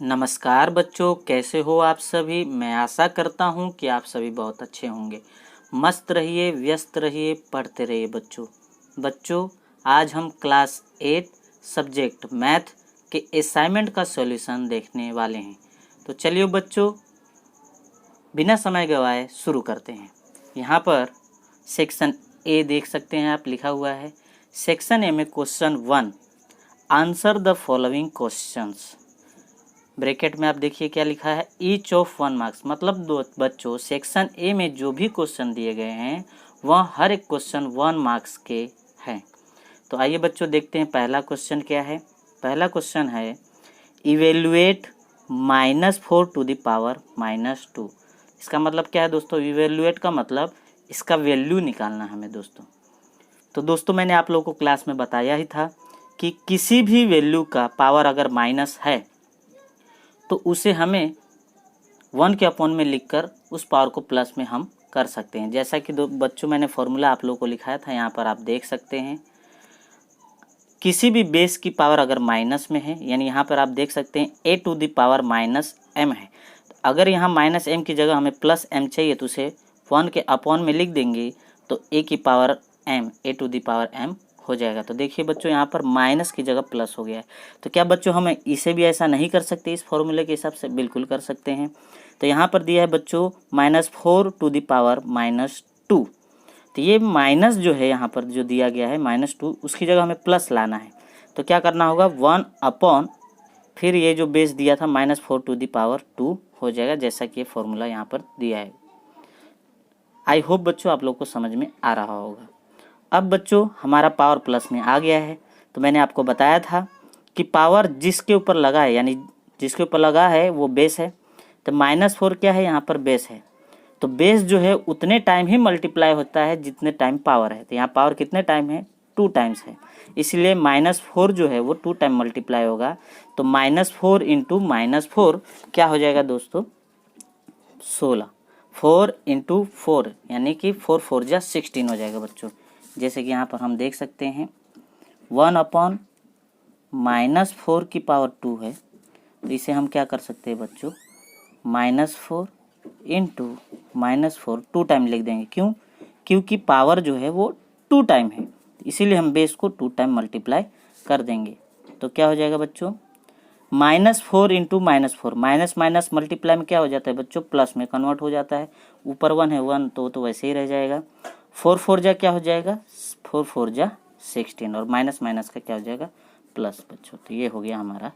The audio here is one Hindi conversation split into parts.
नमस्कार बच्चों, कैसे हो आप सभी। मैं आशा करता हूँ कि आप सभी बहुत अच्छे होंगे। मस्त रहिए, व्यस्त रहिए, पढ़ते रहिए बच्चों। आज हम क्लास 8 सब्जेक्ट मैथ के असाइनमेंट का सॉल्यूशन देखने वाले हैं। तो चलिए बच्चों, बिना समय गवाए शुरू करते हैं। यहाँ पर सेक्शन ए देख सकते हैं आप, लिखा हुआ है। सेक्शन ए में question 1, answer the following questions. Bracket में आप देखिए क्या लिखा है, ईच ऑफ 1 मार्क्स। मतलब दो बच्चों, सेक्शन ए में जो भी क्वेश्चन दिए गए हैं वह हर एक क्वेश्चन 1 मार्क्स के हैं। तो आइए बच्चों देखते हैं पहला क्वेश्चन क्या है। पहला क्वेश्चन है इवेल्युएट -4 टू द पावर -2। इसका मतलब क्या है दोस्तों? इवेल्युएट का मतलब इसका वैल्यू निकालना है हमें दोस्तों। तो दोस्तों मैंने आप लोगों को क्लास में बताया ही था कि किसी भी वैल्यू का पावर अगर माइनस है तो उसे हमें 1 के अपॉन में लिखकर उस पावर को प्लस में हम कर सकते हैं। जैसा कि बच्चों मैंने फॉर्मूला आप लोगों को लिखाया था, यहाँ पर आप देख सकते हैं। किसी भी बेस की पावर अगर माइनस में है, यानी यहाँ पर आप देख सकते हैं a to the power -m है। अगर यहाँ -m की जगह हमें +m चाहिए तो उसे 1 के अपॉन में लिख देंगे तो a की power m, a to the power m हो जाएगा। तो देखिए बच्चों, यहाँ पर माइनस की जगह प्लस हो गया है। तो क्या बच्चों हम इसे भी ऐसा नहीं कर सकते? इस फॉर्मूले के हिसाब से बिल्कुल कर सकते हैं। तो यहाँ पर दिया है बच्चों -4 टू द पावर -2। तो ये माइनस जो है यहाँ पर जो दिया गया है -2, उसकी जगह हमें प्लस लाना है। तो क्या करना होगा, 1 अपॉन फिर ये जो बेस दिया था -4 टू द पावर 2 हो जाएगा, जैसा कि ये फॉर्मूला यहाँ पर दिया है। आई होप बच्चों आप लोग को समझ में आ रहा होगा। अब बच्चों हमारा पावर प्लस में आ गया है। तो मैंने आपको बताया था कि पावर जिसके ऊपर लगा है, यानी जिसके ऊपर लगा है वो बेस है। तो -4 क्या है, यहाँ पर बेस है। तो बेस जो है उतने टाइम ही मल्टीप्लाई होता है जितने टाइम पावर है। तो यहाँ पावर कितने टाइम है, 2 टाइम्स है, इसलिए -4 जो है वो 2 टाइम मल्टीप्लाई होगा। तो -4 इंटू -4 क्या हो जाएगा दोस्तों, 16। 4 इंटू 4 यानी कि 4 4 जा 16 हो जाएगा बच्चों। जैसे कि यहाँ पर हम देख सकते हैं 1 अपॉन -4 की पावर 2 है। तो इसे हम क्या कर सकते हैं बच्चों, -4 इंटू -4 2 टाइम लिख देंगे। क्यों? क्योंकि पावर जो है वो 2 टाइम है, इसीलिए हम बेस को 2 टाइम मल्टीप्लाई कर देंगे। तो क्या हो जाएगा बच्चों, -4 इंटू -4, माइनस माइनस मल्टीप्लाई में क्या हो जाता है बच्चों, प्लस में कन्वर्ट हो जाता है। ऊपर 1 है, 1 तो वैसे ही रह जाएगा। 4 4 जा क्या हो जाएगा, 4 4 जा 16, और माइनस माइनस का क्या हो जाएगा, प्लस बच्चों। तो ये हो गया हमारा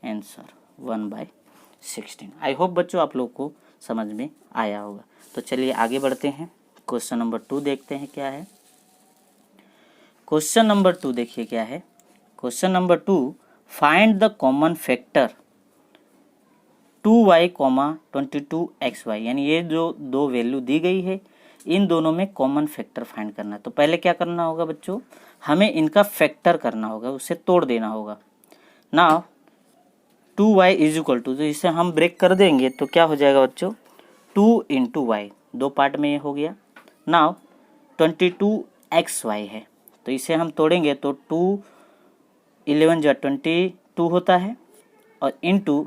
आंसर 1/16। आई होप बच्चों आप लोग को समझ में आया होगा। तो चलिए आगे बढ़ते हैं, क्वेश्चन नंबर 2 देखते हैं क्या है। क्वेश्चन नंबर 2 देखिए क्या है। Question number 2, find the common factor 2y, 22xy। यानी ये जो दो वैल्यू दी गई है, इन दोनों में कॉमन फैक्टर फाइंड करना है। तो पहले क्या करना होगा बच्चों, हमें इनका फैक्टर करना होगा, उसे तोड़ देना होगा ना। 2y इज इक्वल टू, तो इसे हम ब्रेक कर देंगे तो क्या हो जाएगा बच्चों, 2 इंटू वाई, दो पार्ट में ये हो गया। नाउ 22xy है, तो इसे हम तोड़ेंगे तो 2 11 जा 22 होता है, और इंटू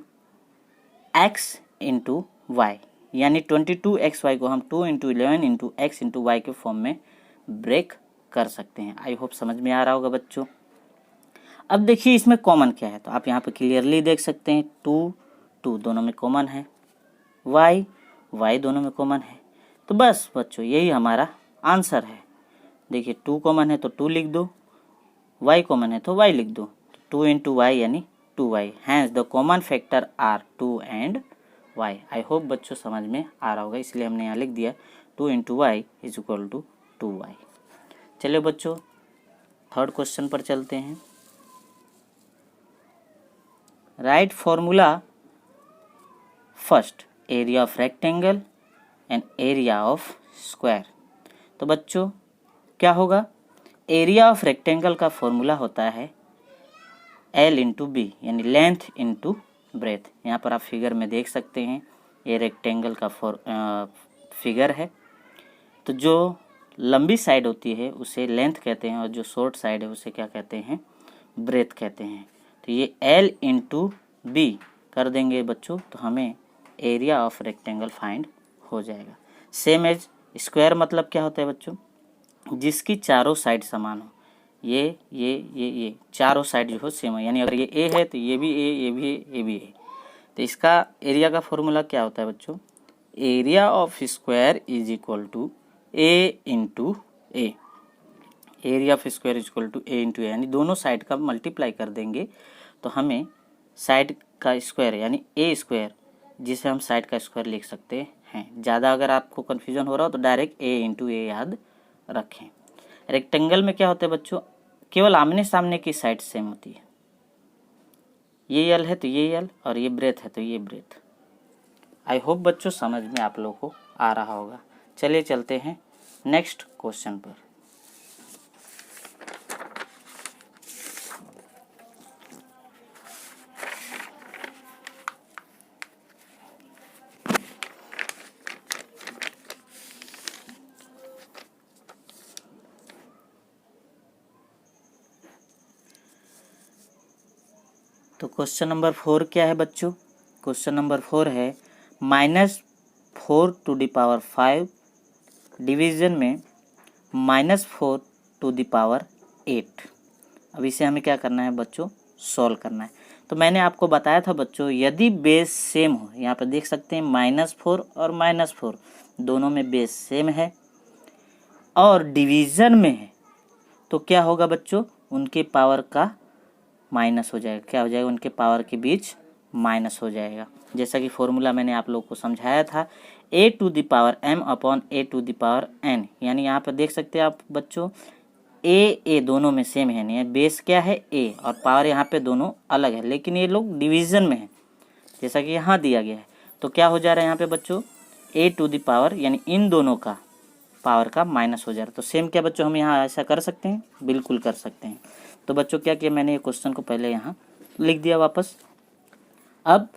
x इंटू वाई, यानी 22xy को हम 2 into 11 into x into y के फॉर्म में ब्रेक कर सकते हैं। आई होप समझ में आ रहा होगा बच्चों। अब देखिए इसमें कॉमन क्या है, तो आप यहाँ पे क्लियरली देख सकते हैं 2 दोनों में कॉमन है, y दोनों में कॉमन है। तो बस बच्चों यही हमारा आंसर है। देखिए 2 कॉमन है तो 2 लिख दो, y कॉमन है तो y लिख दो। 2 इंटू वाई यानी 2y, hence the common factor are 2 and y। I hope बच्चों समझ में आ रहा होगा, इसलिए हमने यहाँ लिख दिया 2 into y is equal to 2y। चलिए बच्चों थर्ड क्वेश्चन पर चलते हैं। Write formula first, area of rectangle and area of square. तो बच्चों क्या होगा, एरिया ऑफ रेक्टेंगल का फॉर्मूला होता है L इंटू बी, यानी लेंथ इंटू ब्रेथ। यहाँ पर आप फिगर में देख सकते हैं, ये रेक्टेंगल का फिगर है। तो जो लंबी साइड होती है उसे लेंथ कहते हैं, और जो शॉर्ट साइड है उसे क्या कहते हैं, ब्रेथ कहते हैं। तो ये L इंटू बी कर देंगे बच्चों तो हमें एरिया ऑफ रेक्टेंगल फाइंड हो जाएगा। सेम एज स्क्वायर मतलब क्या होता है बच्चों, जिसकी चारों साइड समान हो, ये चारों साइड जो हो सेम है, यानी अगर ये ए है तो ये भी ए, ये भी ए, ये भी ए। तो इसका एरिया का फॉर्मूला क्या होता है बच्चों, area of square is equal to A into A. Area of square is equal to A into A, यानी दोनों साइड का मल्टीप्लाई कर देंगे तो हमें साइड का स्क्वायर यानी ए स्क्वायर, जिसे हम साइड का स्क्वायर लिख सकते हैं। ज़्यादा अगर आपको कन्फ्यूजन हो रहा हो तो डायरेक्ट ए इंटू ए याद रखें। रेक्टेंगल में क्या होता है बच्चों, केवल आमने सामने की साइड सेम होती है। ये यल है तो ये यल, और ये ब्रेथ है तो ये ब्रेथ। आई होप बच्चों समझ में आप लोगों को आ रहा होगा। चलिए चलते हैं नेक्स्ट क्वेश्चन पर। तो क्वेश्चन नंबर 4 क्या है बच्चों, क्वेश्चन नंबर 4 है -4 टू द पावर 5 डिवीजन में -4 टू द पावर 8। अब इसे हमें क्या करना है बच्चों, सॉल्व करना है। तो मैंने आपको बताया था बच्चों, यदि बेस सेम हो, यहाँ पर देख सकते हैं -4 और -4 दोनों में बेस सेम है और डिवीज़न में है, तो क्या होगा बच्चों, उनके पावर का माइनस हो जाएगा। क्या हो जाएगा, उनके पावर के बीच माइनस हो जाएगा। जैसा कि फॉर्मूला मैंने आप लोग को समझाया था, a to the power m upon a to the power n, यानी यहाँ पर देख सकते हैं आप बच्चों a दोनों में सेम है, नहीं बेस क्या है a और पावर यहाँ पे दोनों अलग है, लेकिन ये लोग डिवीज़न में है जैसा कि यहाँ दिया गया है। तो क्या हो जा रहा है यहाँ पे बच्चों, a टू द पावर यानी इन दोनों का पावर का माइनस हो जा रहा है। तो सेम क्या बच्चों हम यहाँ ऐसा कर सकते हैं, बिल्कुल कर सकते हैं। तो बच्चों क्या किया, मैंने ये क्वेश्चन को पहले यहाँ लिख दिया वापस। अब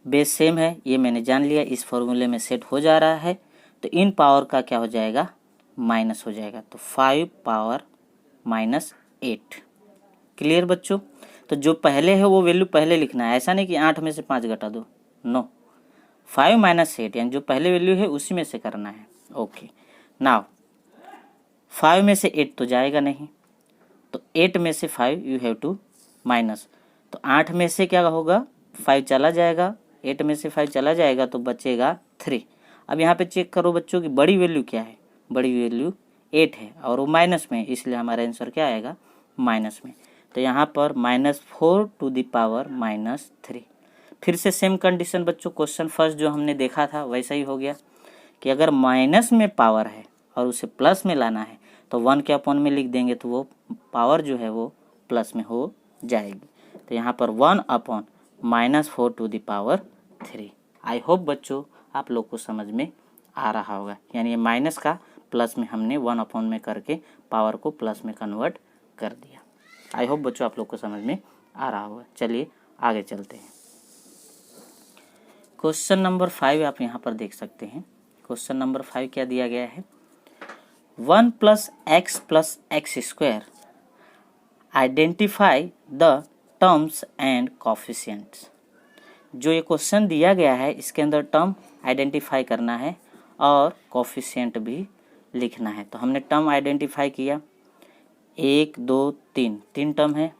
बेस सेम है ये मैंने जान लिया, इस फॉर्मूले में सेट हो जा रहा है, तो इन पावर का क्या हो जाएगा, माइनस हो जाएगा। तो 5 पावर -8। क्लियर बच्चों। तो जो पहले है वो वैल्यू पहले लिखना है, ऐसा नहीं कि 8 में से 5 घटा दो, नो, 5 - 8 यानी जो पहले वैल्यू है उसी में से करना है। ओके, नाउ 5 में से 8 तो जाएगा नहीं, तो 8 में से 5 यू हैव टू माइनस, तो 8 में से क्या होगा, 5 चला जाएगा, 8 में से 5 चला जाएगा तो बचेगा 3। अब यहाँ पे चेक करो बच्चों की बड़ी वैल्यू क्या है, बड़ी वैल्यू 8 है और वो माइनस में, इसलिए हमारा आंसर क्या आएगा, माइनस में। तो यहाँ पर -4 टू द पावर -3। फिर से सेम कंडीशन बच्चों, क्वेश्चन फर्स्ट जो हमने देखा था वैसा ही हो गया कि अगर माइनस में पावर है और उसे प्लस में लाना है तो 1 के अपॉन में लिख देंगे तो वो पावर जो है वो प्लस में हो जाएगी। तो यहाँ पर 1 upon -4 to the power 3। I hope बच्चों आप लोग को समझ में आ रहा होगा, यानी ये माइनस का प्लस में हमने 1 अपॉन में करके पावर को प्लस में कन्वर्ट कर दिया। आई होप बच्चों आप लोग को समझ में आ रहा होगा। चलिए आगे चलते हैं। क्वेश्चन नंबर 5 आप यहाँ पर देख सकते हैं। क्वेश्चन नंबर 5 क्या दिया गया है, 1 + x + x²। Identify the terms and coefficients. जो ये क्वेश्चन दिया गया है इसके अंदर टर्म आइडेंटिफाई करना है और कोफिशिएंट भी लिखना है। तो हमने टर्म आइडेंटिफाई किया, 1 2 3 3 टर्म है।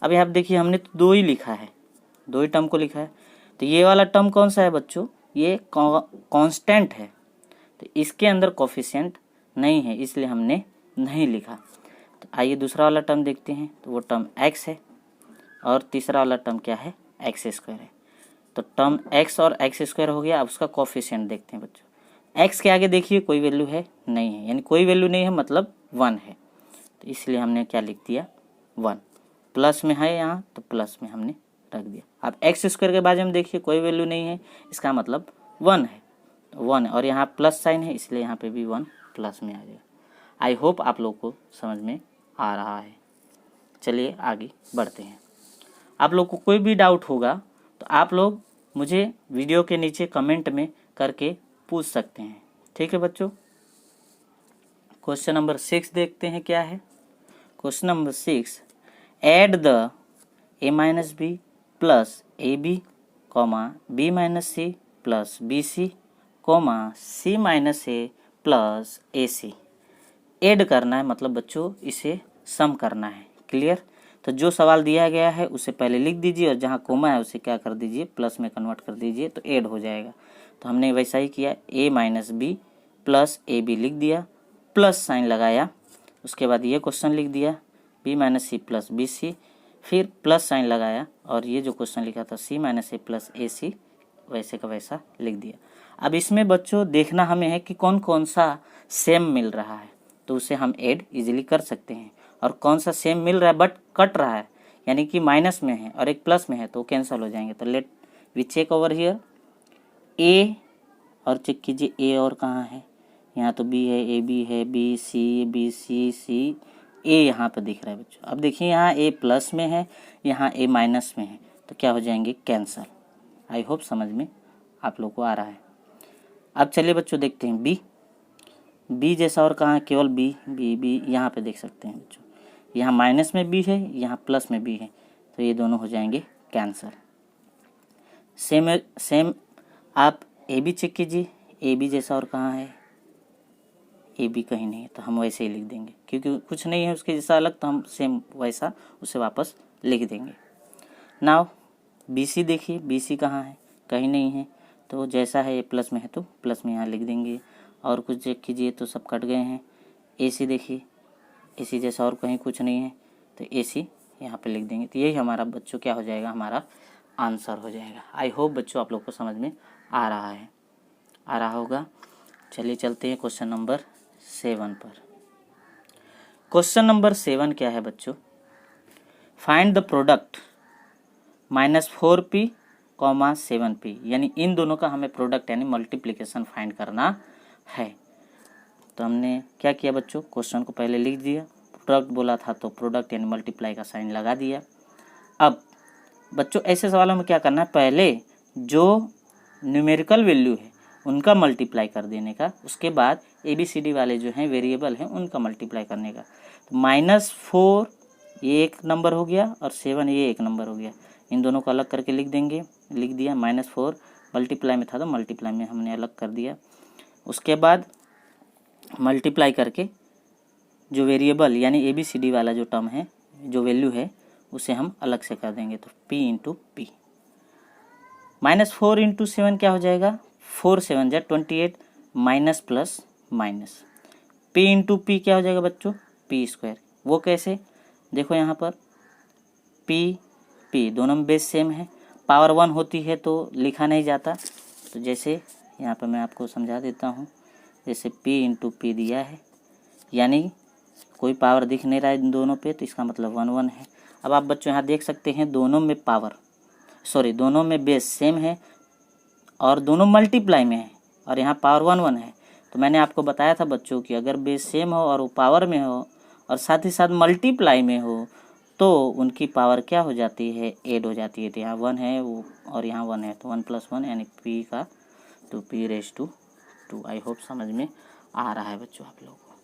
अब यहाँ देखिए हमने तो 2 ही लिखा है, 2 ही टर्म को लिखा है। तो ये वाला टर्म कौन सा है बच्चों, ये कांस्टेंट है, तो इसके अंदर कोफिशिएंट नहीं है, इसलिए हमने नहीं लिखा। तो आइए दूसरा वाला टर्म देखते हैं, तो वो टर्म x है और तीसरा वाला टर्म क्या है, x² है। तो टर्म x और x² हो गया। अब उसका कोफिशिएंट देखते हैं बच्चों। x के आगे देखिए कोई वैल्यू है नहीं है, यानी कोई वैल्यू नहीं है मतलब 1 है, तो इसलिए हमने क्या लिख दिया, 1। प्लस में है यहाँ तो प्लस में हमने रख दिया। अब x² के बारे में देखिए कोई वैल्यू नहीं है, इसका मतलब 1 है, 1 है और यहाँ प्लस साइन है इसलिए यहाँ पे भी 1 प्लस में आ जाएगा। आई होप आप लोग को समझ में आ रहा है। चलिए आगे बढ़ते हैं। आप लोग को कोई भी डाउट होगा तो आप लोग मुझे वीडियो के नीचे कमेंट में करके पूछ सकते हैं, ठीक है बच्चों। क्वेश्चन नंबर 6 देखते हैं क्या है। Question number 6, add the a - b + ab comma b minus c plus b c comma c minus a plus a c. Add करना है, मतलब बच्चों इसे सम करना है। क्लियर? तो जो सवाल दिया गया है उसे पहले लिख दीजिए और जहाँ कोमा है उसे क्या कर दीजिए, प्लस में कन्वर्ट कर दीजिए, तो ऐड हो जाएगा। तो हमने वैसा ही किया, A minus B plus A B लिख दिया, प्लस साइन लगाया, उसके बाद ये क्वेश्चन लिख दिया b minus c plus b c, फिर प्लस साइन लगाया और ये जो क्वेश्चन लिखा था सी माइनस ए प्लस ए सी वैसे का वैसा लिख दिया। अब इसमें बच्चों देखना हमें है कि कौन कौन सा सेम मिल रहा है, तो उसे हम ऐड इजीली कर सकते हैं। और कौन सा सेम मिल रहा है बट कट रहा है, यानी कि माइनस में है और एक प्लस में है, तो कैंसिल हो जाएंगे। तो let we check over here A, और चेक कीजिए ए और कहाँ है, यहाँ तो बी है, ए बी है, बी सी सी ए यहाँ पर दिख रहा है बच्चों। अब देखिए यहाँ ए प्लस में है, यहाँ ए माइनस में है, तो क्या हो जाएंगे, कैंसल। आई होप समझ में आप लोग को आ रहा है। अब चलिए बच्चों देखते हैं बी जैसा और कहाँ, केवल बी यहाँ पे देख सकते हैं बच्चों, यहाँ माइनस में बी है, यहाँ प्लस में बी है, तो ये दोनों हो जाएंगे कैंसल। सेम आप ए बी चेक कीजिए, ए बी जैसा और कहाँ है, ए बी कहीं नहीं है, तो हम वैसे ही लिख देंगे, क्योंकि कुछ नहीं है उसके जैसा अलग, तो हम सेम वैसा उसे वापस लिख देंगे। नाउ बी सी देखिए, बी सी कहाँ है, कहीं नहीं है, तो जैसा है ए प्लस में है तो प्लस में यहाँ लिख देंगे। और कुछ चेक कीजिए तो सब कट गए हैं। ए सी देखिए, ए सी जैसा और कहीं कुछ नहीं है, तो ए सी यहाँ पे लिख देंगे। तो यही हमारा बच्चों क्या हो जाएगा, हमारा आंसर हो जाएगा। आई होप बच्चों आप लोग को समझ में आ रहा होगा। चलिए चलते हैं क्वेश्चन नंबर 7 पर। क्वेश्चन नंबर 7 क्या है बच्चों, find the product -4p, 7p, यानी इन दोनों का हमें प्रोडक्ट यानी मल्टीप्लिकेशन फाइंड करना है। तो हमने क्या किया बच्चों, क्वेश्चन को पहले लिख दिया, प्रोडक्ट बोला था तो प्रोडक्ट यानी मल्टीप्लाई का साइन लगा दिया। अब बच्चों ऐसे सवालों में क्या करना है, पहले जो न्यूमेरिकल वैल्यू है उनका मल्टीप्लाई कर देने का, उसके बाद ABCD वाले जो हैं वेरिएबल हैं उनका मल्टीप्लाई करने का। तो -4 ये एक नंबर हो गया और 7 ये एक नंबर हो गया, इन दोनों को अलग करके लिख देंगे। लिख दिया, -4 मल्टीप्लाई में था तो मल्टीप्लाई में हमने अलग कर दिया। उसके बाद मल्टीप्लाई करके जो वेरिएबल यानी ABCD वाला जो टर्म है, जो वैल्यू है, उसे हम अलग से कर देंगे। तो P इंटू पी, -4 इंटू 7 क्या हो जाएगा, 4 7 जा 28, minus plus minus. P into P क्या हो जाएगा बच्चों, P स्क्वायर। वो कैसे, देखो यहाँ पर P दोनों में बेस सेम है, पावर 1 होती है तो लिखा नहीं जाता। तो जैसे यहाँ पर मैं आपको समझा देता हूँ, जैसे P इंटू पी दिया है, यानी कोई पावर दिख नहीं रहा है इन दोनों पे, तो इसका मतलब 1 1 है। अब आप बच्चों यहाँ देख सकते हैं दोनों में बेस सेम है और दोनों मल्टीप्लाई में है और यहाँ पावर 1 1 है। तो मैंने आपको बताया था बच्चों कि अगर बेस सेम हो और वो पावर में हो और साथ ही साथ मल्टीप्लाई में हो तो उनकी पावर क्या हो जाती है, ऐड हो जाती है। तो यहाँ 1 है वो और यहाँ 1 है, तो 1 + 1 यानी P का 2p⁻²। आई होप समझ में आ रहा है बच्चों आप लोगों को।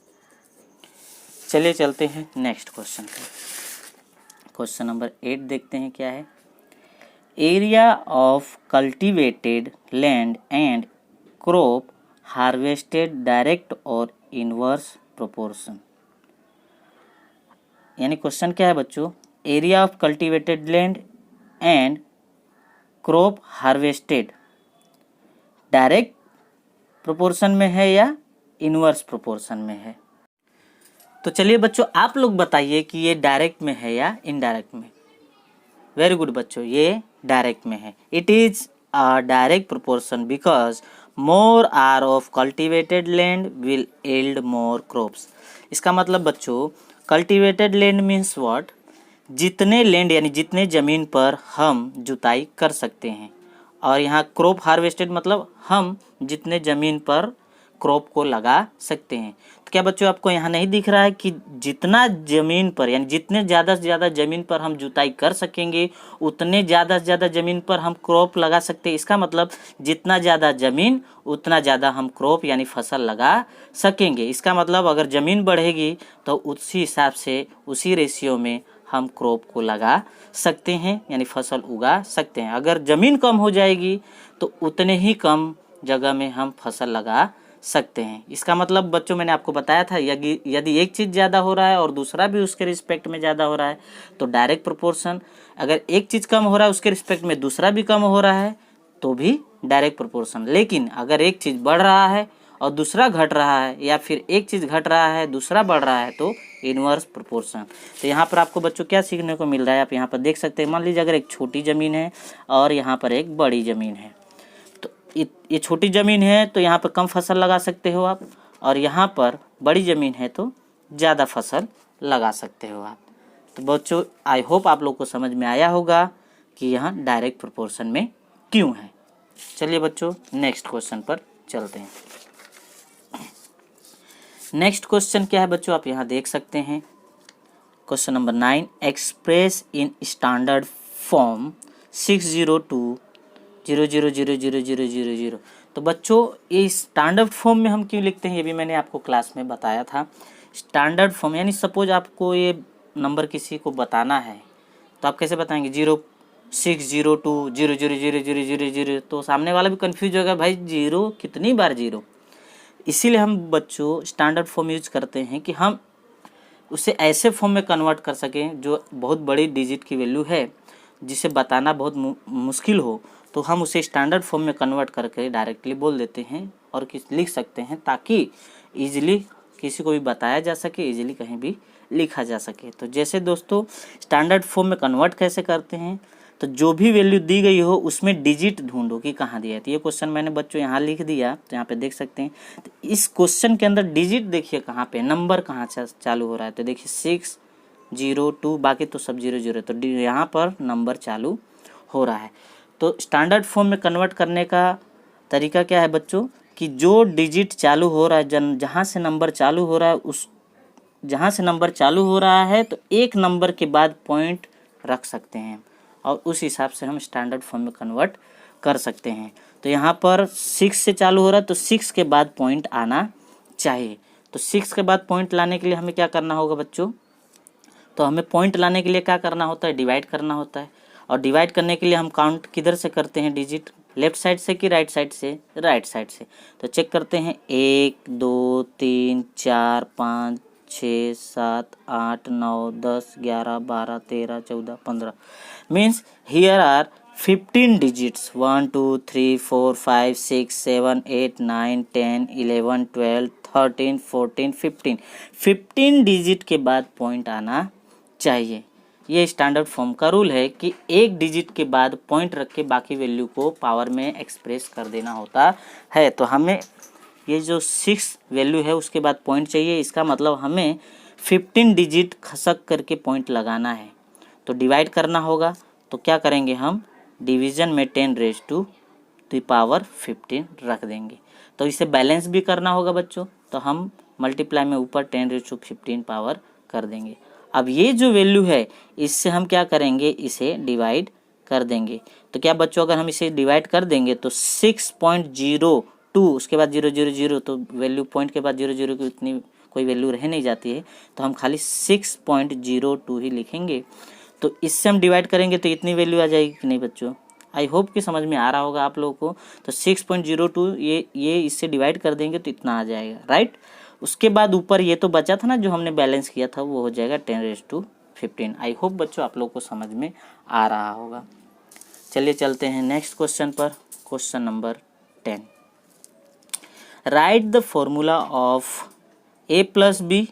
चलिए चलते हैं नेक्स्ट क्वेश्चन पर। क्वेश्चन नंबर 8 देखते हैं क्या है, area of cultivated land and crop harvested direct और इनवर्स प्रोपोर्शन। यानी क्वेश्चन क्या है बच्चों, area of cultivated land and crop harvested direct proportion में है या इनवर्स प्रोपोर्शन में है। तो चलिए बच्चों आप लोग बताइए कि ये डायरेक्ट में है या इनडायरेक्ट में। वेरी गुड बच्चों, ये डायरेक्ट में है। It is a direct proportion because more are of cultivated land will yield more crops. इसका मतलब बच्चों कल्टीवेटेड लैंड मीन्स व्हाट, जितने लैंड यानी जितने ज़मीन पर हम जुताई कर सकते हैं, और यहाँ क्रॉप हार्वेस्टेड मतलब हम जितने ज़मीन पर क्रॉप को लगा सकते हैं। तो क्या बच्चों आपको यहाँ नहीं दिख रहा है कि जितना ज़मीन पर यानी जितने ज़्यादा से ज़्यादा ज़मीन पर हम जुताई कर सकेंगे उतने ज़्यादा से ज़्यादा ज़मीन पर हम क्रॉप लगा सकते हैं। इसका मतलब जितना ज़्यादा ज़मीन उतना ज़्यादा हम क्रॉप यानी फसल लगा सकेंगे। इसका मतलब अगर ज़मीन बढ़ेगी तो उसी हिसाब से उसी रेशियो में हम क्रॉप को लगा सकते हैं, यानी फसल उगा सकते हैं। अगर ज़मीन कम हो जाएगी तो उतने ही कम जगह में हम फसल लगा सकते हैं। इसका मतलब बच्चों मैंने आपको बताया था, यदि एक चीज़ ज़्यादा हो रहा है और दूसरा भी उसके रिस्पेक्ट में ज़्यादा हो रहा है तो डायरेक्ट प्रोपोर्शन। अगर एक चीज़ कम हो रहा है उसके रिस्पेक्ट में दूसरा भी कम हो रहा है तो भी डायरेक्ट प्रोपोर्शन। लेकिन अगर एक चीज़ बढ़ रहा है और दूसरा घट रहा है, या फिर एक चीज़ घट रहा है दूसरा बढ़ रहा है, तो इनवर्स प्रोपोर्शन। तो यहाँ पर आपको बच्चों क्या सीखने को मिल रहा है, आप यहाँ पर देख सकते हैं। मान लीजिए अगर एक छोटी ज़मीन है और यहाँ पर एक बड़ी ज़मीन है, तो ये छोटी ज़मीन है तो यहाँ पर कम फसल लगा सकते हो आप, और यहाँ पर बड़ी ज़मीन है तो ज़्यादा फसल लगा सकते हो आप। तो बच्चों आई होप आप लोग को समझ में आया होगा कि यहाँ डायरेक्ट प्रोपोर्शन में क्यों है। चलिए बच्चों नेक्स्ट क्वेश्चन पर चलते हैं। नेक्स्ट क्वेश्चन क्या है बच्चों, आप यहाँ देख सकते हैं। Question number 9, express in standard form 602.0000000। तो बच्चों ये स्टैंडर्ड फॉर्म में हम क्यों लिखते हैं ये भी मैंने आपको क्लास में बताया था। स्टैंडर्ड फॉर्म यानी सपोज आपको ये नंबर किसी को बताना है तो आप कैसे बताएंगे 0602.0000000। तो सामने वाला भी कंफ्यूज होगा, भाई जीरो कितनी बार जीरो। इसीलिए हम बच्चों स्टैंडर्ड फॉर्म यूज करते हैं कि हम उसे ऐसे फॉर्म में कन्वर्ट कर सकें जो बहुत बड़ी डिजिट की वैल्यू है, जिसे बताना बहुत मुश्किल हो, तो हम उसे स्टैंडर्ड फॉर्म में कन्वर्ट करके डायरेक्टली बोल देते हैं और लिख सकते हैं, ताकि ईजिली किसी को भी बताया जा सके, ईजिली कहीं भी लिखा जा सके। तो जैसे दोस्तों स्टैंडर्ड फॉर्म में कन्वर्ट कैसे करते हैं, तो जो भी वैल्यू दी गई हो उसमें डिजिट ढूंढो कि कहाँ दिया है। तो ये क्वेश्चन मैंने बच्चों यहाँ लिख दिया, तो यहाँ पे देख सकते हैं। तो इस क्वेश्चन के अंदर डिजिट देखिए कहाँ पे, नंबर कहाँ चालू हो रहा है। तो देखिए 602, बाकी तो सब 00, तो यहाँ पर नंबर चालू हो रहा है। तो स्टैंडर्ड फॉर्म में कन्वर्ट करने का तरीका क्या है बच्चों, कि जो डिजिट चालू हो रहा है, जहाँ से नंबर चालू हो रहा है, जहाँ से नंबर चालू हो रहा है तो एक नंबर के बाद पॉइंट रख सकते हैं और उस हिसाब से हम स्टैंडर्ड फॉर्म में कन्वर्ट कर सकते हैं। तो यहाँ पर 6 से चालू हो रहा है तो 6 के बाद पॉइंट आना चाहिए। तो 6 के बाद पॉइंट लाने के लिए हमें क्या करना होगा बच्चों, तो हमें पॉइंट लाने के लिए क्या करना होता है, डिवाइड करना होता है। और डिवाइड करने के लिए हम काउंट किधर से करते हैं, डिजिट लेफ्ट साइड से कि राइट साइड से, राइट साइड से। तो चेक करते हैं 1 2 3 4 5 6 7 8 9 10 11 12 13 14 15 means here are 15 digits 1 2 3 4 5 6 7 8 9 10 11 12 13 14 15 digit के बाद पॉइंट आना चाहिए। ये स्टैंडर्ड फॉर्म का रूल है कि एक डिजिट के बाद पॉइंट रख के बाकी वैल्यू को पावर में एक्सप्रेस कर देना होता है। तो हमें ये जो 6 वैल्यू है उसके बाद पॉइंट चाहिए, इसका मतलब हमें 15 डिजिट खसक करके पॉइंट लगाना है। तो डिवाइड करना होगा, तो क्या करेंगे हम, डिवीज़न में 10⁻15 रख देंगे। तो इसे बैलेंस भी करना होगा बच्चों, तो हम मल्टीप्लाई में ऊपर 10⁻15 पावर कर देंगे। अब ये जो वैल्यू है इससे हम क्या करेंगे, इसे डिवाइड कर देंगे। तो क्या बच्चों अगर हम इसे डिवाइड कर देंगे तो 6.02 उसके बाद 000, तो वैल्यू पॉइंट के बाद 00 की इतनी कोई वैल्यू रह नहीं जाती है, तो हम खाली 6.02 ही लिखेंगे। तो इससे हम डिवाइड करेंगे तो इतनी वैल्यू आ जाएगी कि नहीं बच्चों। आई होप कि समझ में आ रहा होगा आप लोगों को। तो 6.02 ये इससे डिवाइड कर देंगे तो इतना आ जाएगा, राइट। उसके बाद ऊपर ये तो बचा था ना जो हमने बैलेंस किया था, वो हो जाएगा 10⁻15। आई होप बच्चों आप लोग को समझ में आ रहा होगा। चलिए चलते हैं नेक्स्ट क्वेश्चन पर। Question number 10, write the formula of a + b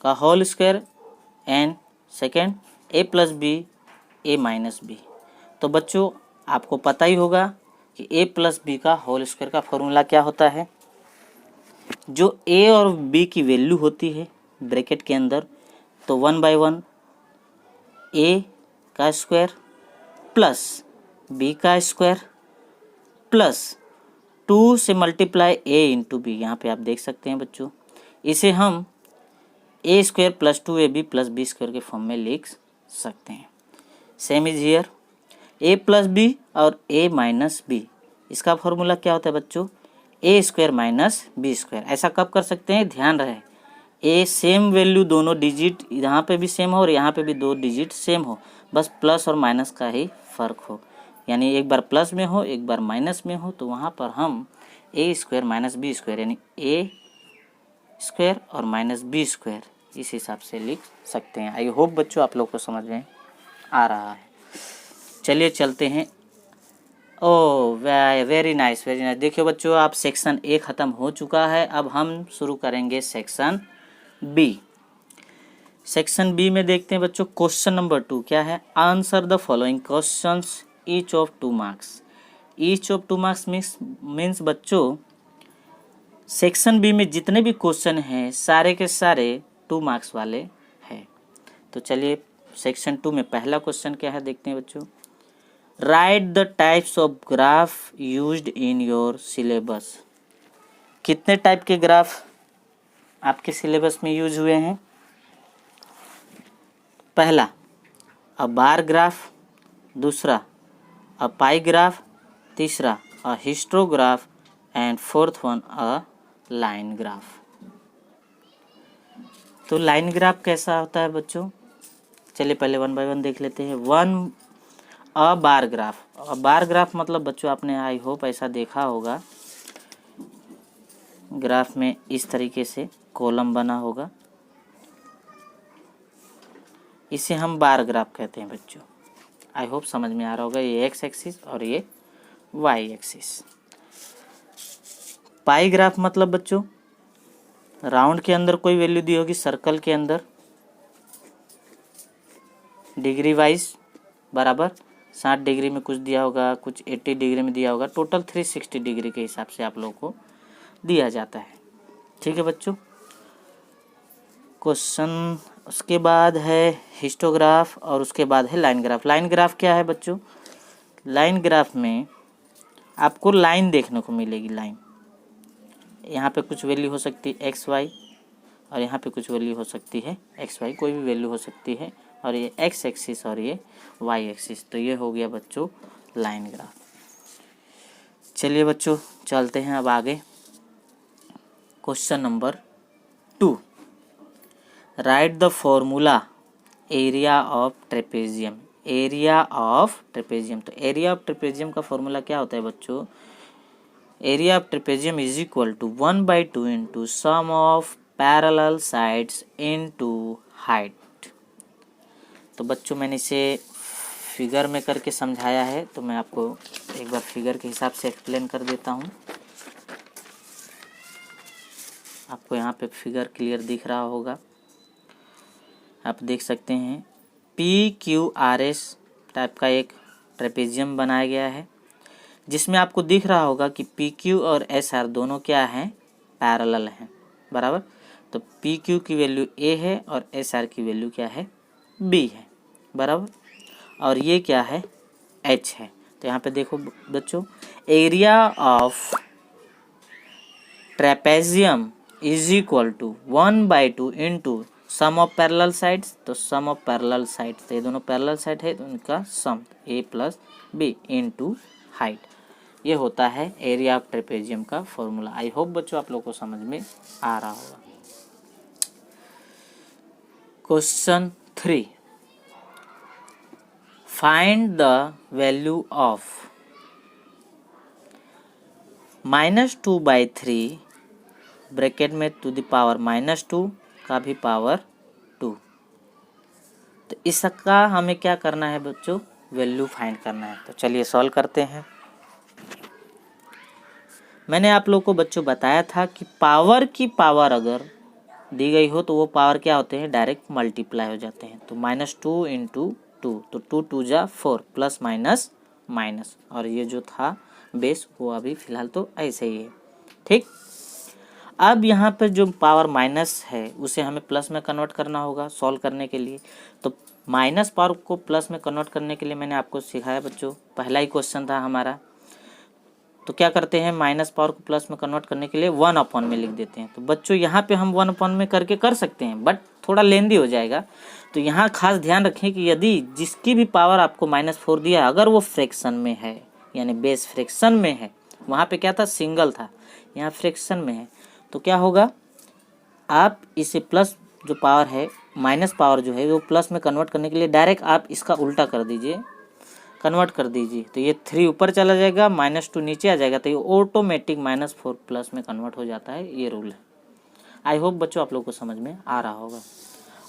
का whole square and second a + b a - b। तो बच्चों आपको पता ही होगा कि a + b का होल स्क्वायर का फॉर्मूला क्या होता है। जो a और b की वैल्यू होती है ब्रैकेट के अंदर, तो 1/1 a का स्क्वायर प्लस b का स्क्वायर प्लस 2 से मल्टीप्लाई a × b। यहाँ पे आप देख सकते हैं बच्चों, इसे हम a² + 2ab + b² के फॉर्म में लिख सकते हैं। Same is here a + b और a - b, इसका फॉर्मूला क्या होता है बच्चों, a² - b²। ऐसा कब कर सकते हैं, ध्यान रहे ए सेम वैल्यू दोनों डिजिट यहाँ पे भी सेम हो और यहाँ पे भी 2 डिजिट सेम हो, बस प्लस और माइनस का ही फ़र्क हो, यानी एक बार प्लस में हो एक बार माइनस में हो, तो वहाँ पर हम ए स्क्वायर माइनस बी स्क्वायर यानी ए स्क्वायर और माइनस बी स्क्वायर इस हिसाब से लिख सकते हैं। आई होप बच्चों आप लोग को समझ में आ रहा है। चलिए चलते हैं। Oh very nice very nice. देखिए बच्चों, आप सेक्शन ए ख़त्म हो चुका है, अब हम शुरू करेंगे सेक्शन बी। सेक्शन बी में देखते हैं बच्चों, क्वेश्चन नंबर 2 क्या है, answer the following questions each of 2 marks. Each of 2 marks means बच्चों सेक्शन बी में जितने भी क्वेश्चन हैं सारे के सारे 2 मार्क्स वाले हैं। तो चलिए सेक्शन 2 में पहला क्वेश्चन क्या है देखते हैं बच्चों। Right the types of graph used in your syllabus. कितने टाइप के ग्राफ आपके सिलेबस में यूज हुए हैं? पहला अ बार ग्राफ, दूसरा अ पाई ग्राफ, तीसरा a histograph and fourth one a line graph. तो लाइन ग्राफ कैसा होता है बच्चों? चलिए पहले 1 बाय 1 देख लेते हैं। अ बार ग्राफ। अ बार ग्राफ मतलब बच्चों आपने आई होप ऐसा देखा होगा, ग्राफ में इस तरीके से कॉलम बना होगा, इसे हम बार ग्राफ कहते हैं बच्चों। आई होप समझ में आ रहा होगा। ये एक्स एक्सिस और ये वाई एक्सिस। पाई ग्राफ मतलब बच्चों राउंड के अंदर कोई वैल्यू दी होगी, सर्कल के अंदर डिग्री वाइज बराबर 60 डिग्री में कुछ दिया होगा, कुछ 80 डिग्री में दिया होगा, टोटल 360 डिग्री के हिसाब से आप लोगों को दिया जाता है। ठीक है बच्चों। क्वेश्चन उसके बाद है हिस्टोग्राफ और उसके बाद है लाइन ग्राफ। लाइन ग्राफ क्या है बच्चों? लाइन ग्राफ में आपको लाइन देखने को मिलेगी। लाइन यहाँ पे कुछ वैल्यू हो सकती है एक्स वाई और यहाँ पे कुछ वैल्यू हो सकती है एक्स वाई, कोई भी वैल्यू हो सकती है, और ये एक्स एक्सिस और ये वाई एक्सिस। तो ये हो गया बच्चों लाइन ग्राफ। चलिए बच्चों चलते हैं अब आगे। Question number 2, write the formula area of trapezium. Area of trapezium, तो एरिया ऑफ ट्रेपेजियम का फॉर्मूला क्या होता है बच्चों? Area of trapezium is equal to 1/2 into sum of parallel sides into height. तो बच्चों मैंने इसे फिगर में करके समझाया है, तो मैं आपको एक बार फिगर के हिसाब से एक्सप्लेन कर देता हूँ। आपको यहाँ पे फिगर क्लियर दिख रहा होगा, आप देख सकते हैं। PQRS टाइप का एक ट्रेपेजियम बनाया गया है, जिसमें आपको दिख रहा होगा कि PQ और SR दोनों क्या हैं? पैरेलल हैं, बराबर। तो PQ की वैल्यू A है और SR की वैल्यू क्या है? B है, बराबर। और ये क्या है? H है। तो यहाँ पे देखो बच्चों, area of trapezium is equal to 1/2 into sum of parallel sides. तो सम ऑफ पैरेलल साइड्स, ये दोनों पैरेलल साइड है तो उनका सम A plus B into height, ये होता है एरिया ऑफ ट्रेपेजियम का फॉर्मूला। आई होप बच्चों आप लोग को समझ में आ रहा होगा। Question 3, find the value of -2/3 bracket में टू द पावर -2 का भी पावर 2। तो इसका हमें क्या करना है बच्चों? वैल्यू फाइंड करना है। तो चलिए सॉल्व करते हैं। मैंने आप लोग को बच्चों बताया था कि पावर की पावर अगर दी गई हो तो वो पावर क्या होते हैं? डायरेक्ट मल्टीप्लाई हो जाते हैं। तो -2 इंटू 2, तो 2 2 जा 4 प्लस माइनस माइनस, और ये जो था बेस वो अभी फ़िलहाल तो ऐसे ही है। ठीक, अब यहाँ पर जो पावर माइनस है उसे हमें प्लस में कन्वर्ट करना होगा सॉल्व करने के लिए। तो माइनस पावर को प्लस में कन्वर्ट करने के लिए मैंने आपको सिखाया बच्चों, पहला ही क्वेश्चन था हमारा। तो क्या करते हैं? माइनस पावर को प्लस में कन्वर्ट करने के लिए 1/में लिख देते हैं। तो बच्चों यहाँ पे हम 1/में में करके कर सकते हैं, बट थोड़ा लेंदी हो जाएगा। तो यहाँ खास ध्यान रखें कि यदि जिसकी भी पावर आपको -4 दिया, अगर वो फ्रैक्शन में है यानी बेस फ्रैक्शन में है, वहाँ पे क्या था? सिंगल था, यहाँ फ्रैक्शन में है, तो क्या होगा? आप इसे प्लस जो पावर है, माइनस पावर जो है वो प्लस में कन्वर्ट करने के लिए डायरेक्ट आप इसका उल्टा कर दीजिए, कन्वर्ट कर दीजिए। तो ये 3 ऊपर चला जाएगा, -2 नीचे आ जाएगा, तो ये ऑटोमेटिक -4 प्लस में कन्वर्ट हो जाता है। ये रूल है। आई होप बच्चों आप लोग को समझ में आ रहा होगा।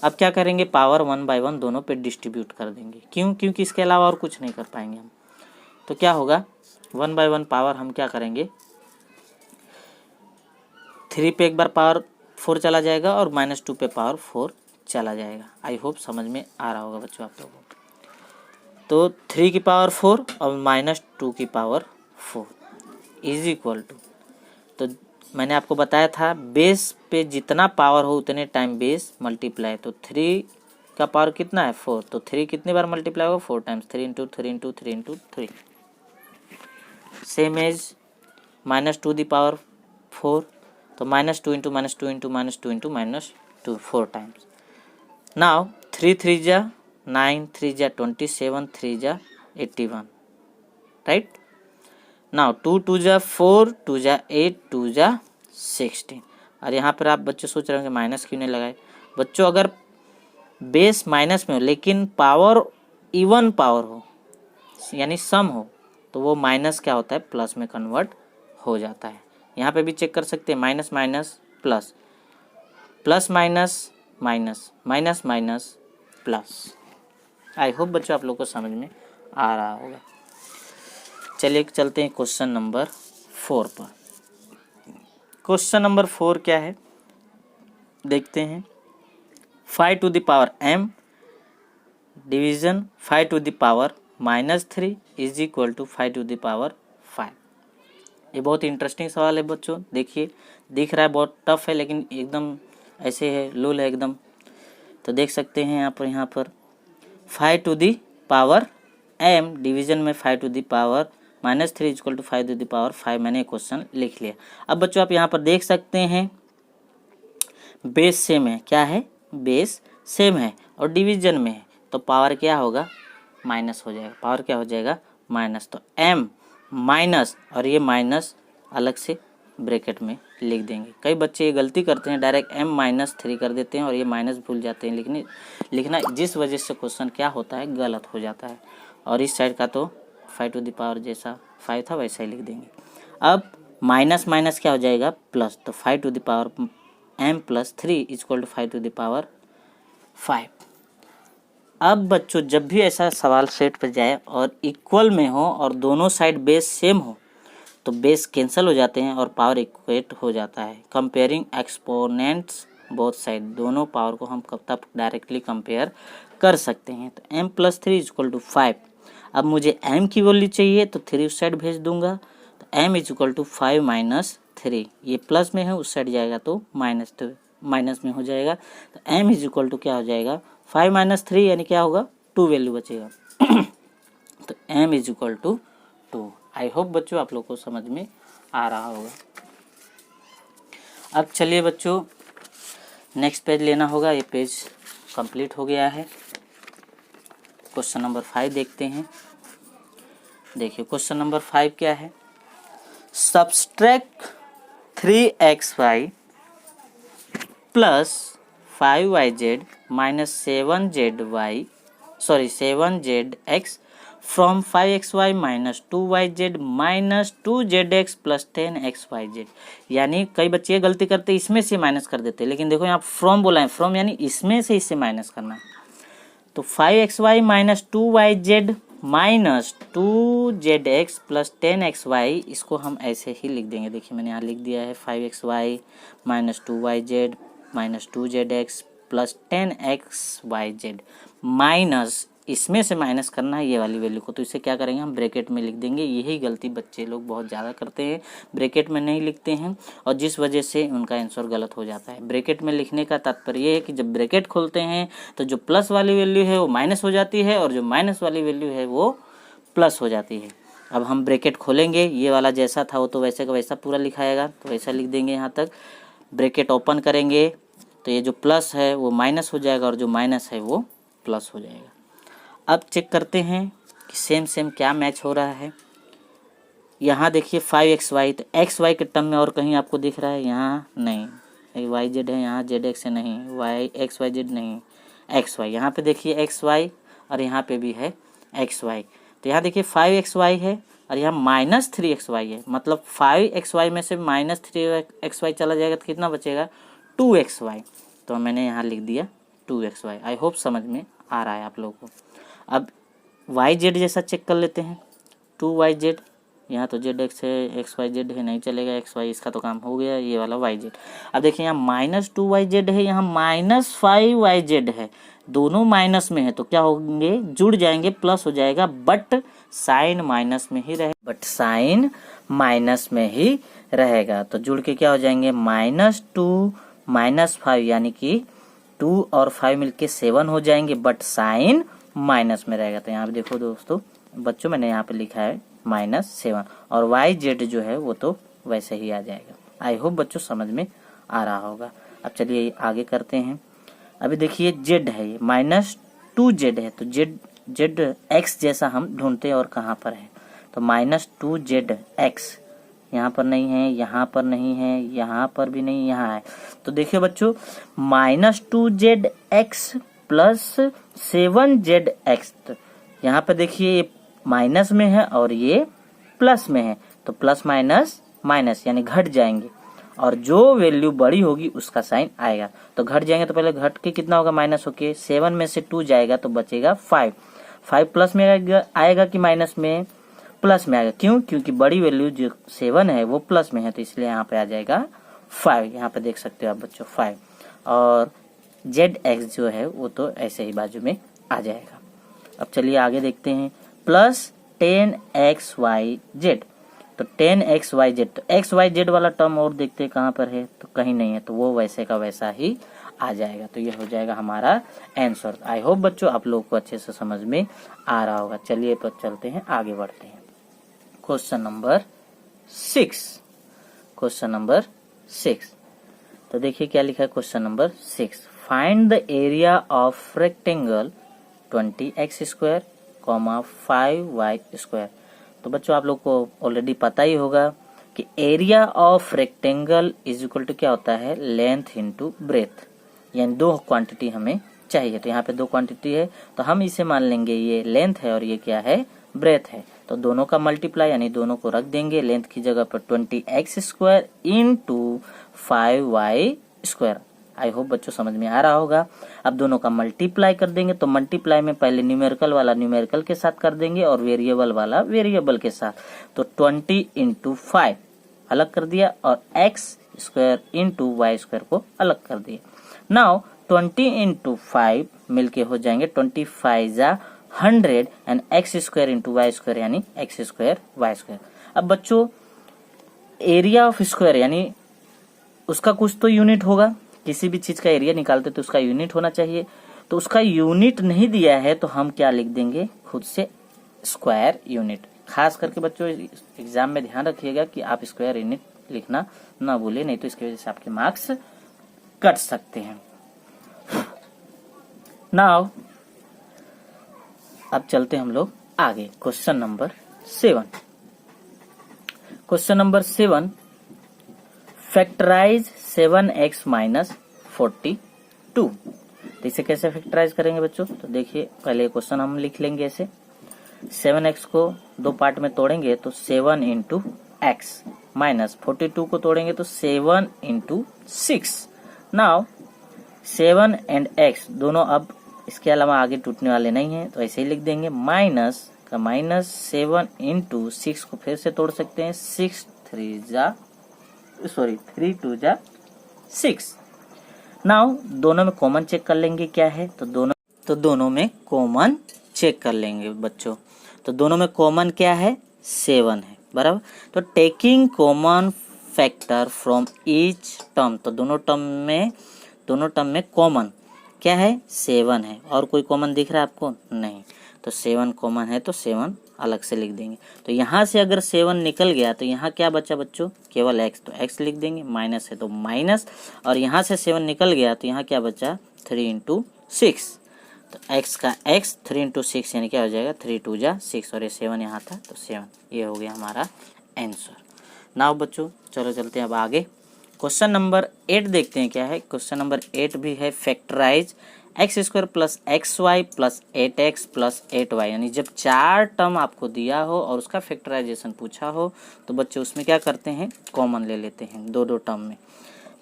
अब क्या करेंगे, पावर 1 बाय 1 दोनों पे डिस्ट्रीब्यूट कर देंगे। क्यों? क्योंकि इसके अलावा और कुछ नहीं कर पाएंगे हम। तो क्या होगा, 1 बाय 1 पावर हम क्या करेंगे, 3 पे एक बार पावर 4 चला जाएगा और -2 पे पावर 4 चला जाएगा। आई होप समझ में आ रहा होगा बच्चों आप लोगों को। तो 3 की पावर 4 और -2 की पावर 4 इज इक्वल टू, तो मैंने आपको बताया था बेस पे जितना पावर हो उतने टाइम बेस मल्टीप्लाई। तो 3 का पावर कितना है, 4, तो 3 कितनी बार मल्टीप्लाई होगा, 4 times, 3 into 3 into 3 into 3, same as -2 the power 4, तो -2 into -2 into -2 into -2 4 times. Now 3 3 जा 9, 3 जा 27, 3 जा 81, राइट। नाउ 2 2 जा 4, 2 जा 8, 2 जा 16। और यहाँ पर आप बच्चों सोच रहे होंगे माइनस क्यों नहीं लगाए। बच्चों अगर बेस माइनस में हो लेकिन पावर इवन पावर हो, यानी सम हो, तो वो माइनस क्या होता है, प्लस में कन्वर्ट हो जाता है। यहाँ पे भी चेक कर सकते हैं, minus minus plus, plus minus minus, minus minus plus. आई होप बच्चों आप लोग को समझ में आ रहा होगा। चलिए चलते हैं क्वेश्चन नंबर 4 पर। क्वेश्चन नंबर 4 क्या है देखते हैं। 5 to the power m division 5 to the power -3 is equal to 5 to the power 5। ये बहुत इंटरेस्टिंग सवाल है बच्चों। देखिए, दिख रहा है बहुत टफ है लेकिन एकदम ऐसे है, लूल है एकदम। तो देख सकते हैं यहाँ पर 5 to the power m division में 5 to the power -3 equal to 5 to the power 5। मैंने क्वेश्चन लिख लिया। अब बच्चों आप यहाँ पर देख सकते हैं बेस सेम है। क्या है, बेस सेम है और डिवीजन में है, तो पावर क्या होगा, माइनस हो जाएगा। पावर क्या हो जाएगा, माइनस। तो m माइनस, और ये माइनस अलग से ब्रैकेट में लिख देंगे। कई बच्चे ये गलती करते हैं, डायरेक्ट m-3 कर देते हैं और ये माइनस भूल जाते हैं लिखना, जिस वजह से क्वेश्चन क्या होता है, गलत हो जाता है। और इस साइड का तो 5 टू द पावर जैसा 5 था वैसा ही लिख देंगे। अब माइनस माइनस क्या हो जाएगा, प्लस। तो 5 to the power m+3 equal to 5 to the power 5। अब बच्चों जब भी ऐसा सवाल सेट पर जाए और इक्वल में हो और दोनों साइड बेस सेम हो, तो बेस कैंसिल हो जाते हैं और पावर इक्वेट हो जाता है। कंपेयरिंग एक्सपोनेंट्स बोथ साइड, दोनों पावर को हम कब तक डायरेक्टली कंपेयर कर सकते हैं। तो m+3 इक्वल टू 5। अब मुझे m की वैल्यू चाहिए तो 3 उस साइड भेज दूंगा, तो m इक्वल टू 5 - 3, ये प्लस में है उस साइड जाएगा तो माइनस में हो जाएगा। तो m इक्वल टू क्या हो जाएगा, 5 - 3 यानी क्या होगा, 2 वैल्यू बचेगा। तो m equal to 2। I hope बच्चों आप लोग को समझ में आ रहा होगा। अब चलिए बच्चों नेक्स्ट पेज लेना होगा। ये पेज कंप्लीट हो गया है। क्वेश्चन नंबर 5 देखते हैं। देखिए क्वेश्चन नंबर 5 क्या है, subtract 3xy plus 5yz minus 7zx from 5xy minus 2yz minus 2zx plus 10xyz। यानी कई बच्चे ये गलती करते हैं, इसमें से माइनस कर देते हैं, लेकिन देखो यहाँ फ्रॉम बोला है, फ्रॉम यानी इसमें से इससे माइनस करना है। तो 5xy minus 2yz minus 2zx plus 10xy, इसको हम ऐसे ही लिख देंगे। देखिए मैंने यहाँ लिख दिया है 5xy minus 2yz minus 2zx plus 10xyz minus, इसमें से माइनस करना है ये वाली वैल्यू को, तो इसे क्या करेंगे हम ब्रैकेट में लिख देंगे। यही गलती बच्चे लोग बहुत ज़्यादा करते हैं, ब्रैकेट में नहीं लिखते हैं और जिस वजह से उनका आंसर गलत हो जाता है। ब्रैकेट में लिखने का तात्पर्य ये है कि जब ब्रैकेट खोलते हैं तो जो प्लस वाली वैल्यू है वो माइनस हो जाती है और जो माइनस वाली वैल्यू है वो प्लस हो जाती है। अब हम ब्रैकेट खोलेंगे, ये वाला जैसा था वो तो वैसे का वैसा पूरा लिखाएगा, तो वैसा लिख देंगे यहाँ तक। ब्रैकेट ओपन करेंगे तो ये जो प्लस है वो माइनस हो जाएगा और जो माइनस है वो प्लस हो जाएगा। अब चेक करते हैं कि सेम क्या मैच हो रहा है। यहाँ देखिए 5xy, तो xy के टर्म में और कहीं आपको दिख रहा है, यहाँ नहीं, वाई जेड है यहाँ, जेड एक्स नहीं, वाई एक्स वाई जेड नहीं, एक्स वाई। यहाँ पे देखिए एक्स वाई और यहाँ पे भी है एक्स वाई। तो यहाँ देखिए 5xy है और यहाँ -3xy है, मतलब 5xy में से -3xy चला जाएगा तो कितना बचेगा 2xy। तो मैंने यहाँ लिख दिया 2xy। आई होप समझ में आ रहा है आप लोगों को। अब वाई जेड जैसा चेक कर लेते हैं, 2yz। यहाँ तो जेड एक्स है, एक्स वाई जेड है, नहीं चलेगा एक्स वाई, इसका तो काम हो गया, ये वाला वाई जेड। अब देखिए यहाँ -2yz है, यहाँ -5yz है, दोनों माइनस में है तो क्या होंगे, जुड़ जाएंगे, प्लस हो जाएगा, बट साइन माइनस में ही रहेगा, तो जुड़ के क्या हो जाएंगे -2 -5, यानी कि 2 और 5 मिलके 7 हो जाएंगे, बट साइन माइनस में रहेगा। तो यहाँ पे देखो दोस्तों बच्चों, मैंने यहाँ पे लिखा है -7 और वाई जेड जो है वो तो वैसे ही आ जाएगा। आई होप बच्चों समझ में आ रहा होगा। अब चलिए आगे करते हैं। अभी देखिए जेड है, ये -2z है, तो जेड एक्स जैसा हम ढूंढते हैं और कहाँ पर है, तो -2zx यहाँ पर नहीं है, यहाँ पर नहीं है, यहाँ पर भी नहीं, यहाँ है। तो देखिए बच्चों -2zx प्लस 7zx, यहाँ पे देखिए ये माइनस में है और ये प्लस में है, तो प्लस माइनस माइनस यानी घट जाएंगे, और जो वैल्यू बड़ी होगी उसका साइन आएगा। तो घट जाएंगे तो पहले घट के कितना होगा, माइनस होके 7 में से 2 जाएगा तो बचेगा 5 प्लस में आएगा कि माइनस में, प्लस में आएगा। क्यों, क्योंकि बड़ी वैल्यू जो 7 है वो प्लस में है, तो इसलिए यहाँ पे आ जाएगा 5। यहाँ पे देख सकते हो आप बच्चों 5, और जेड एक्स जो है वो तो ऐसे ही बाजू में आ जाएगा। अब चलिए आगे देखते हैं, प्लस 10xyz, तो 10xyz, तो xyz वाला टर्म और देखते हैं कहाँ पर है, तो कहीं नहीं है, तो वो वैसे का वैसा ही आ जाएगा। तो ये हो जाएगा हमारा आंसर। आई होप बच्चों आप लोग को अच्छे से समझ में आ रहा होगा। चलिए तो चलते हैं, आगे बढ़ते हैं। Question number 6। तो देखिए क्या लिखा है question number 6, find the area of rectangle 20x², 5y²। तो बच्चों आप लोग को ऑलरेडी पता ही होगा कि area of rectangle is equal to क्या होता है, लेंथ इनटू ब्रेथ, यानी 2 क्वांटिटी हमें चाहिए। तो यहाँ पे 2 क्वांटिटी है, तो हम इसे मान लेंगे ये लेंथ है और ये क्या है, ब्रेथ है। तो दोनों का मल्टीप्लाई यानी दोनों को रख देंगे, लेंथ की जगह पर 20x² इंटू 5y²। आई होप बच्चों समझ में आ रहा होगा। अब दोनों का मल्टीप्लाई कर देंगे, तो मल्टीप्लाई में पहले न्यूमेरिकल वाला न्यूमेरिकल के साथ कर देंगे और वेरिएबल वाला वेरिएबल के साथ। तो 20 इंटू 5 अलग कर दिया और x² इंटू y² को अलग कर दिया। नाउ 20 इंटू 5 मिलके हो जाएंगे 25 100 एंड x² इंटू y² यानी x² y²। अब बच्चों एरिया ऑफ स्क्वायर यानी उसका कुछ तो यूनिट होगा, किसी भी चीज का एरिया निकालते तो उसका यूनिट होना चाहिए। तो उसका यूनिट नहीं दिया है तो हम क्या लिख देंगे, खुद से स्क्वायर यूनिट। खास करके बच्चों एग्जाम में ध्यान रखिएगा कि आप स्क्वायर यूनिट लिखना ना भूले, नहीं तो इसकी वजह से आपके मार्क्स कट सकते हैं। नाउ अब चलते हम लोग आगे, question number 7। Question number 7, factorise 7x - 42। तो इसे कैसे फैक्टराइज करेंगे बच्चों, तो देखिए पहले क्वेश्चन हम लिख लेंगे ऐसे, 7x को 2 पार्ट में तोड़ेंगे तो 7 इंटू एक्स माइनस 42 को तोड़ेंगे तो 7 इंटू 6। नाउ 7 एंड x दोनों अब इसके अलावा आगे टूटने वाले नहीं है, तो ऐसे ही लिख देंगे, माइनस का -7 इंटू 6 को फिर से तोड़ सकते हैं, 3 2 जा 6। नाउ दोनों में कॉमन चेक कर लेंगे क्या है, तो दोनों में कॉमन चेक कर लेंगे बच्चों। तो दोनों में कॉमन क्या है, 7 है, बराबर। तो taking common factor from each term, तो दोनों टर्म में कॉमन क्या है, 7 है। और कोई कॉमन दिख रहा है आपको, नहीं, तो 7 कॉमन है तो 7 अलग से लिख देंगे। तो यहाँ से अगर 7 निकल गया तो यहाँ क्या बचा बच्चों, केवल x, तो x लिख देंगे, माइनस है तो माइनस, और यहाँ से 7 निकल गया तो यहाँ क्या बचा, 3 इंटू 6। तो x का x 3 इंटू 6 यानी क्या हो जाएगा, 3 2 जा 6, और ये 7 यहाँ था तो 7, ये हो गया हमारा आंसर। नाउ बच्चों चलो चलते हैं अब आगे। क्वेश्चन नंबर 8 देखते हैं क्या है। क्वेश्चन नंबर 8 भी है factorise x square plus x y plus 8x plus 8y, यानी जब 4 टर्म आपको दिया हो और उसका फैक्टराइजेशन पूछा हो तो बच्चे उसमें क्या करते हैं, कॉमन ले लेते हैं दो दो टर्म में।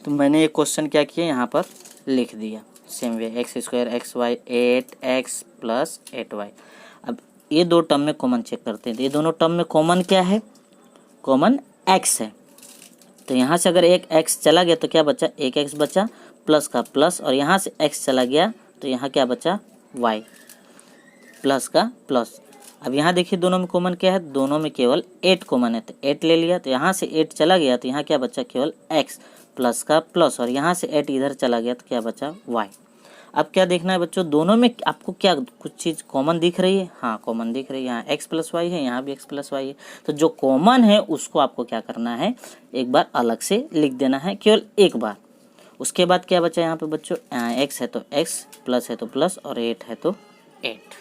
तो मैंने ये क्वेश्चन क्या किया, यहाँ पर लिख दिया same way, x square x y 8x plus 8y। अब ये दो टर्म में कॉमन चेक करते हैं, तो ये दोनों टर्म में कॉमन क्या है, कॉमन x है। तो यहाँ से अगर एक x चला गया तो क्या बचा, एक x बचा प्लस का प्लस, और यहाँ से x चला गया तो यहाँ क्या बचा, y प्लस का प्लस। अब यहाँ देखिए दोनों में कॉमन क्या है, दोनों में केवल 8 कॉमन है, तो 8 ले लिया, तो यहाँ से 8 चला गया तो यहाँ क्या बचा, केवल x प्लस का प्लस, और यहाँ से 8 इधर चला गया तो क्या बचा, y। अब क्या देखना है बच्चों, दोनों में आपको क्या कुछ चीज़ कॉमन दिख रही है, हाँ कॉमन दिख रही है, यहाँ x प्लस वाई है, यहाँ भी x प्लस वाई है। तो जो कॉमन है उसको आपको क्या करना है, एक बार अलग से लिख देना है, केवल एक बार। उसके बाद क्या बचा यहाँ पे बच्चों, x है तो x, प्लस है तो प्लस, और 8 है तो 8।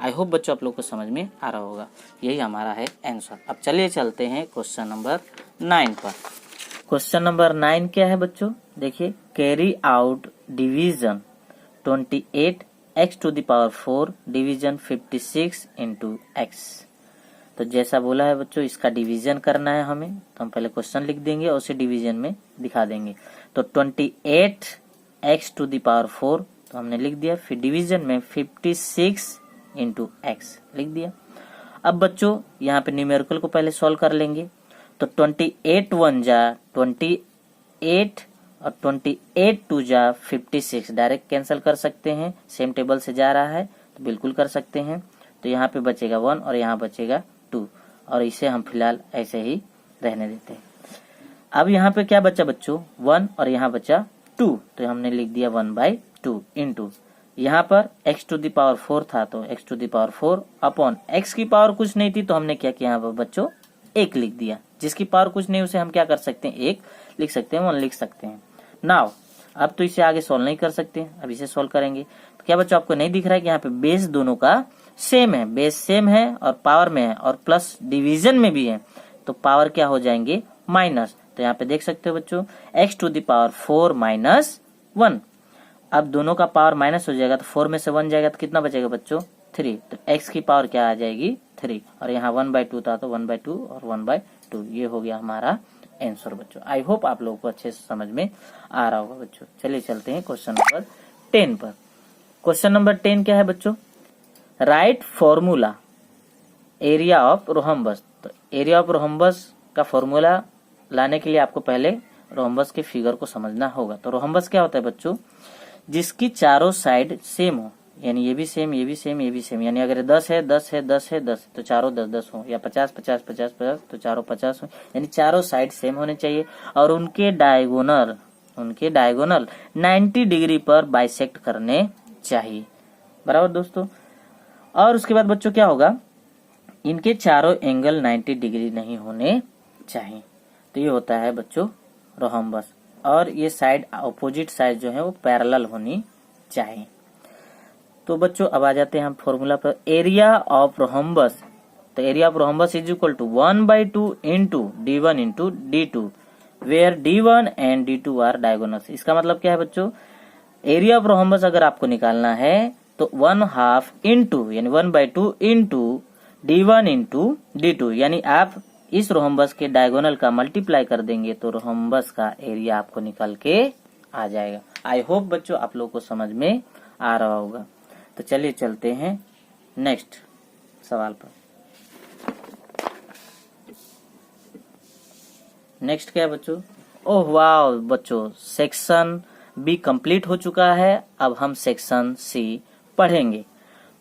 आई होप बच्चों आप लोग को समझ में आ रहा होगा, यही हमारा है आंसर। अब चलिए चलते हैं क्वेश्चन नंबर 9 पर। क्वेश्चन नंबर 9 क्या है बच्चों, देखिए, carry out division 28 x to the power 4 division 56 into x। तो जैसा बोला है बच्चों, इसका डिवीजन करना है हमें, तो हम पहले क्वेश्चन लिख देंगे और उसे डिवीजन में दिखा देंगे। तो 28 x टू द पावर 4 तो हमने लिख दिया, फिर डिवीजन में 56 इंटू x लिख दिया। अब बच्चों यहाँ पे न्यूमेरिकल को पहले सॉल्व कर लेंगे। तो 28 1 जा 28 और 28 2 जा 56, डायरेक्ट कैंसिल कर सकते हैं, सेम टेबल से जा रहा है तो बिल्कुल कर सकते हैं। तो यहाँ पे बचेगा 1 और यहाँ बचेगा 2, और इसे हम फिलहाल ऐसे ही रहने देते हैं। अब यहाँ पे क्या बचा बच्चों, 1 और यहाँ बचा 2, तो हमने लिख दिया 1/2 इंटू, यहाँ पर x टू द पावर 4 था तो x to the power 4 upon x की पावर कुछ नहीं थी तो हमने क्या किया, यहाँ पर बच्चों 1 लिख दिया। जिसकी पावर कुछ नहीं उसे हम क्या कर सकते हैं, 1 लिख सकते हैं, 1 लिख सकते हैं। नाउ अब तो इसे आगे सॉल्व नहीं कर सकते, अब इसे सॉल्व करेंगे। तो क्या बच्चों आपको नहीं दिख रहा है कि यहाँ पे बेस दोनों का सेम है, बेस सेम है और पावर में है और प्लस डिवीजन में भी है, तो पावर क्या हो जाएंगे, माइनस। तो यहाँ पे देख सकते हो बच्चों, x to the power 4 minus 1। अब दोनों का पावर माइनस हो जाएगा तो 4 में से 1 जाएगा तो कितना बचेगा बच्चों, 3। तो x की पावर क्या आ जाएगी, 3, और यहाँ 1/2 था तो 1/2 और 1/2, ये हो गया हमारा आंसर बच्चों। आई होप आप लोगों को अच्छे से समझ में आ रहा होगा बच्चों। चलिए चलते हैं क्वेश्चन नंबर 10 पर। क्वेश्चन नंबर 10 क्या है बच्चों, right formula area of rhombus. तो एरिया ऑफ रोहम्बस का फॉर्मूला लाने के लिए आपको पहले रोहम्बस के फिगर को समझना होगा। तो रोहम्बस क्या होता है बच्चों, जिसकी चारों साइड सेम हो, यानी ये भी सेम, ये भी सेम, ये भी सेम, यानी अगर 10 है 10 है 10 है 10 तो चारों 10 10 हो, या 50 50 50 50 तो चारों 50 हो, यानी चारों साइड सेम होने चाहिए, और उनके डायगोनल 90 डिग्री पर बाइसेक्ट करने चाहिए, बराबर दोस्तों। और उसके बाद बच्चों क्या होगा, इनके चारों एंगल 90 डिग्री नहीं होने चाहिए। तो ये होता है बच्चों रोहम्बस, और ये साइड अपोजिट साइड जो है वो पैरेलल होनी चाहिए। तो बच्चों अब आ जाते हैं हम फॉर्मूला पर, एरिया ऑफ रोहम्बस। तो area of rhombus is equal to 1/2 into d1 into d2 where d1 and d2 are diagonals. इसका मतलब क्या है बच्चों, एरिया ऑफ रोहम्बस अगर आपको निकालना है तो 1/2 इंटू यानी 1/2 इंटू d1 इंटू d2, यानी आप इस रोहम्बस के डायगोनल का मल्टीप्लाई कर देंगे तो रोहम्बस का एरिया आपको निकल के आ जाएगा। आई होप बच्चों आप लोगों को समझ में आ रहा होगा। तो चलिए चलते हैं नेक्स्ट सवाल पर। नेक्स्ट क्या है बच्चों, ओह वाह बच्चों, सेक्शन बी कंप्लीट हो चुका है, अब हम सेक्शन सी पढ़ेंगे।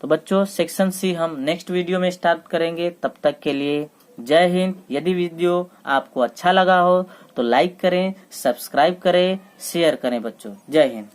तो बच्चों सेक्शन सी हम नेक्स्ट वीडियो में स्टार्ट करेंगे, तब तक के लिए जय हिंद। यदि वीडियो आपको अच्छा लगा हो तो लाइक करें, सब्सक्राइब करें, शेयर करें बच्चों। जय हिंद।